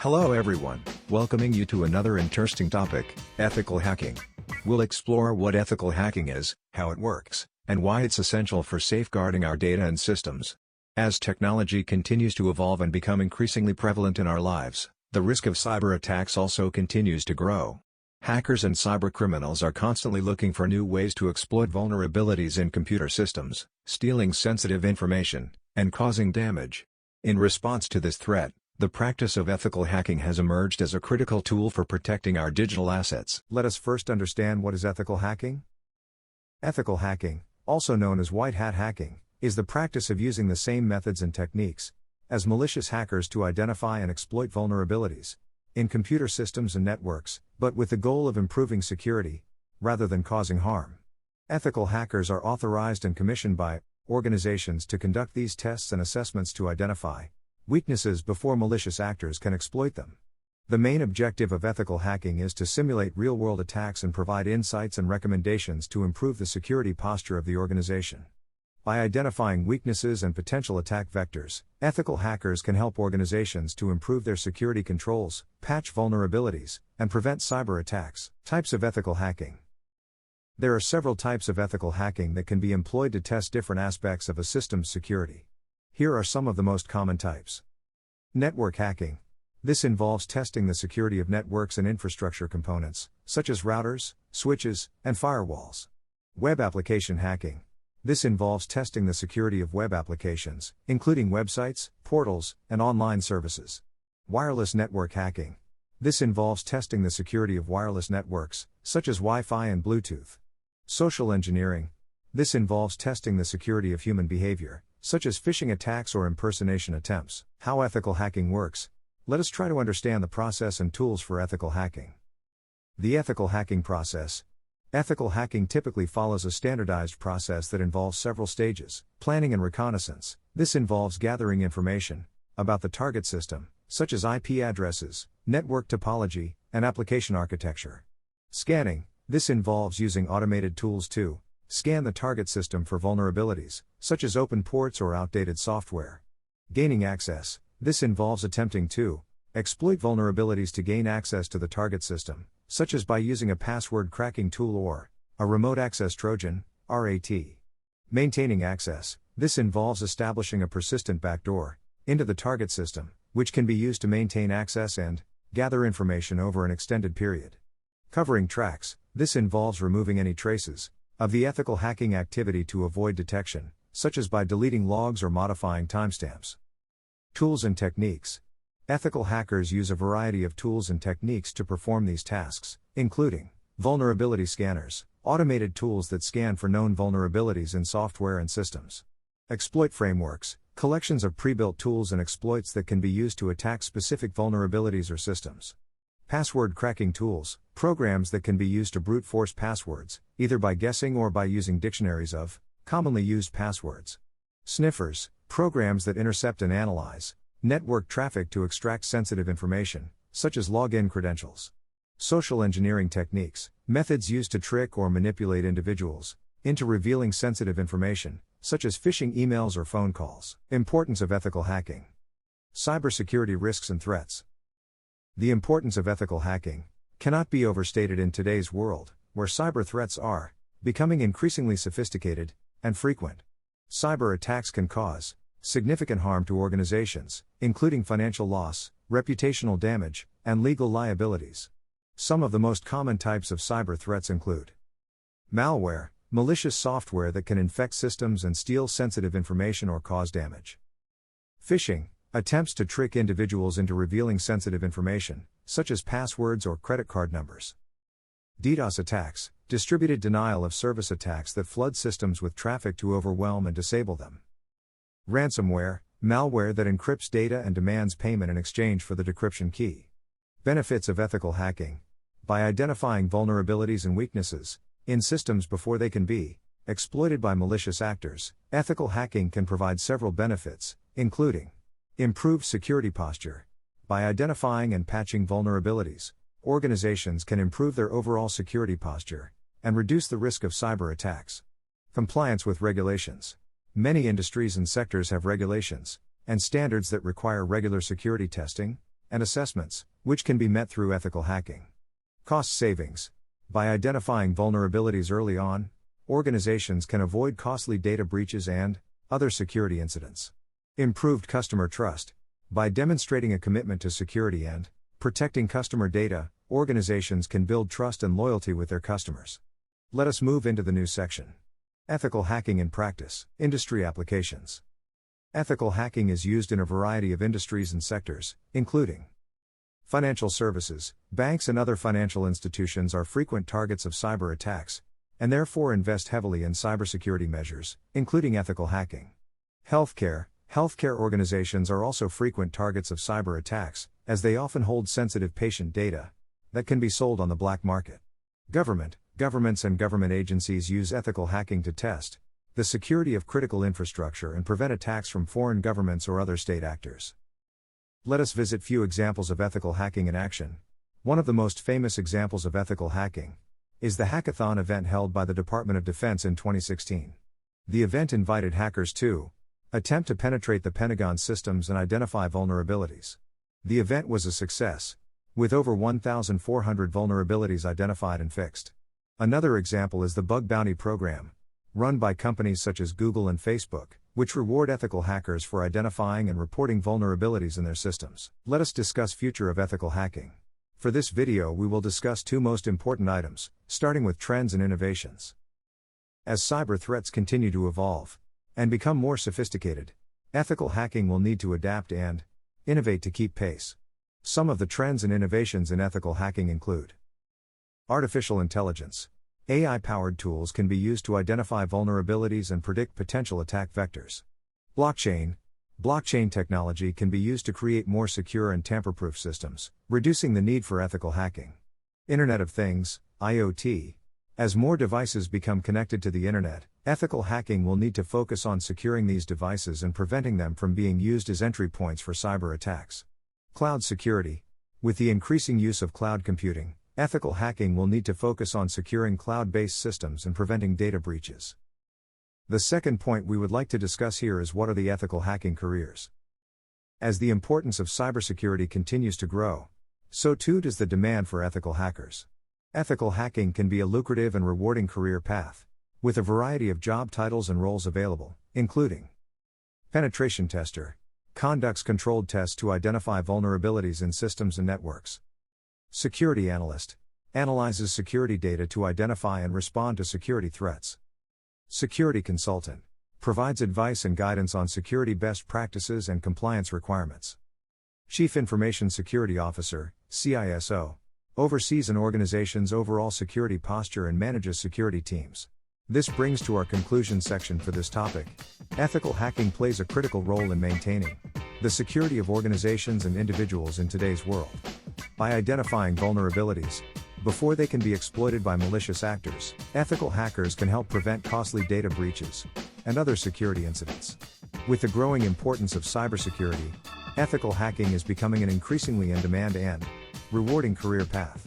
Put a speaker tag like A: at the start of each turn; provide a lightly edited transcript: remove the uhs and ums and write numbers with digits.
A: Hello everyone, welcoming you to another interesting topic, ethical hacking. We'll explore what ethical hacking is, how it works, and why it's essential for safeguarding our data and systems. As technology continues to evolve and become increasingly prevalent in our lives, the risk of cyber attacks also continues to grow. Hackers and cybercriminals are constantly looking for new ways to exploit vulnerabilities in computer systems, stealing sensitive information, and causing damage. In response to this threat, the practice of ethical hacking has emerged as a critical tool for protecting our digital assets.
B: Let us first understand what is ethical hacking. Ethical hacking, also known as white hat hacking, is the practice of using the same methods and techniques as malicious hackers to identify and exploit vulnerabilities in computer systems and networks, but with the goal of improving security, rather than causing harm. Ethical hackers are authorized and commissioned by organizations to conduct these tests and assessments to identify weaknesses before malicious actors can exploit them. The main objective of ethical hacking is to simulate real-world attacks and provide insights and recommendations to improve the security posture of the organization. By identifying weaknesses and potential attack vectors, ethical hackers can help organizations to improve their security controls, patch vulnerabilities, and prevent cyber attacks. Types of ethical hacking. There are several types of ethical hacking that can be employed to test different aspects of a system's security. Here are some of the most common types. Network hacking. This involves testing the security of networks and infrastructure components, such as routers, switches, and firewalls. Web application hacking. This involves testing the security of web applications, including websites, portals, and online services. Wireless network hacking. This involves testing the security of wireless networks, such as Wi-Fi and Bluetooth. Social engineering. This involves testing the security of human behavior, such as phishing attacks or impersonation attempts. How ethical hacking works. Let us try to understand the process and tools for ethical hacking. The ethical hacking process. Ethical hacking typically follows a standardized process that involves several stages: planning and reconnaissance. This involves gathering information about the target system, such as IP addresses, network topology, and application architecture. Scanning. This involves using automated tools to scan the target system for vulnerabilities, such as open ports or outdated software. Gaining access. This involves attempting to exploit vulnerabilities to gain access to the target system, such as by using a password cracking tool or a remote access Trojan, RAT. Maintaining access. This involves establishing a persistent backdoor into the target system, which can be used to maintain access and gather information over an extended period. Covering tracks. This involves removing any traces of the ethical hacking activity to avoid detection, such as by deleting logs or modifying timestamps. Tools and techniques. Ethical hackers use a variety of tools and techniques to perform these tasks, including vulnerability scanners, automated tools that scan for known vulnerabilities in software and systems. Exploit frameworks, collections of pre-built tools and exploits that can be used to attack specific vulnerabilities or systems. Password cracking tools, programs that can be used to brute force passwords, either by guessing or by using dictionaries of commonly used passwords. Sniffers, programs that intercept and analyze network traffic to extract sensitive information, such as login credentials. Social engineering techniques, methods used to trick or manipulate individuals into revealing sensitive information, such as phishing emails or phone calls. Importance of ethical hacking. Cybersecurity risks and threats. The importance of ethical hacking cannot be overstated in today's world, where cyber threats are becoming increasingly sophisticated and frequent. Cyber attacks can cause significant harm to organizations, including financial loss, reputational damage, and legal liabilities. Some of the most common types of cyber threats include malware, malicious software that can infect systems and steal sensitive information or cause damage. Phishing, attempts to trick individuals into revealing sensitive information, such as passwords or credit card numbers. DDoS attacks, distributed denial of service attacks that flood systems with traffic to overwhelm and disable them. Ransomware, malware that encrypts data and demands payment in exchange for the decryption key. Benefits of ethical hacking. By identifying vulnerabilities and weaknesses in systems before they can be exploited by malicious actors, ethical hacking can provide several benefits, including improved security posture. By identifying and patching vulnerabilities, organizations can improve their overall security posture and reduce the risk of cyber attacks. Compliance with regulations. Many industries and sectors have regulations and standards that require regular security testing and assessments, which can be met through ethical hacking. Cost savings. By identifying vulnerabilities early on, organizations can avoid costly data breaches and other security incidents. Improved customer trust. By demonstrating a commitment to security and protecting customer data, organizations can build trust and loyalty with their customers. Let us move into the new section. Ethical hacking in practice, industry applications. Ethical hacking is used in a variety of industries and sectors, including financial services. Banks and other financial institutions are frequent targets of cyber attacks, and therefore invest heavily in cybersecurity measures, including ethical hacking. Healthcare. Healthcare organizations are also frequent targets of cyber attacks, as they often hold sensitive patient data that can be sold on the black market. Government. Governments and government agencies use ethical hacking to test the security of critical infrastructure and prevent attacks from foreign governments or other state actors. Let us visit few examples of ethical hacking in action. One of the most famous examples of ethical hacking is the hackathon event held by the Department of Defense in 2016. The event invited hackers to attempt to penetrate the Pentagon systems and identify vulnerabilities. The event was a success, with over 1,400 vulnerabilities identified and fixed. Another example is the Bug Bounty program, run by companies such as Google and Facebook, which reward ethical hackers for identifying and reporting vulnerabilities in their systems. Let us discuss future of ethical hacking. For this video we will discuss two most important items, starting with trends and innovations. As cyber threats continue to evolve and become more sophisticated, ethical hacking will need to adapt and innovate to keep pace. Some of the trends and innovations in ethical hacking include artificial intelligence. AI-powered tools can be used to identify vulnerabilities and predict potential attack vectors. Blockchain. Blockchain technology can be used to create more secure and tamper-proof systems, reducing the need for ethical hacking. Internet of Things, IoT. As more devices become connected to the internet, ethical hacking will need to focus on securing these devices and preventing them from being used as entry points for cyber attacks. Cloud security. With the increasing use of cloud computing, ethical hacking will need to focus on securing cloud-based systems and preventing data breaches. The second point we would like to discuss here is what are the ethical hacking careers. As the importance of cybersecurity continues to grow, so too does the demand for ethical hackers. Ethical hacking can be a lucrative and rewarding career path, with a variety of job titles and roles available, including penetration tester, conducts controlled tests to identify vulnerabilities in systems and networks. Security analyst, analyzes security data to identify and respond to security threats. Security consultant, provides advice and guidance on security best practices and compliance requirements. Chief Information Security Officer, CISO, oversees an organization's overall security posture and manages security teams. This brings to our conclusion section for this topic. Ethical hacking plays a critical role in maintaining the security of organizations and individuals in today's world. By identifying vulnerabilities before they can be exploited by malicious actors, ethical hackers can help prevent costly data breaches and other security incidents. With the growing importance of cybersecurity, ethical hacking is becoming an increasingly in-demand and rewarding career path.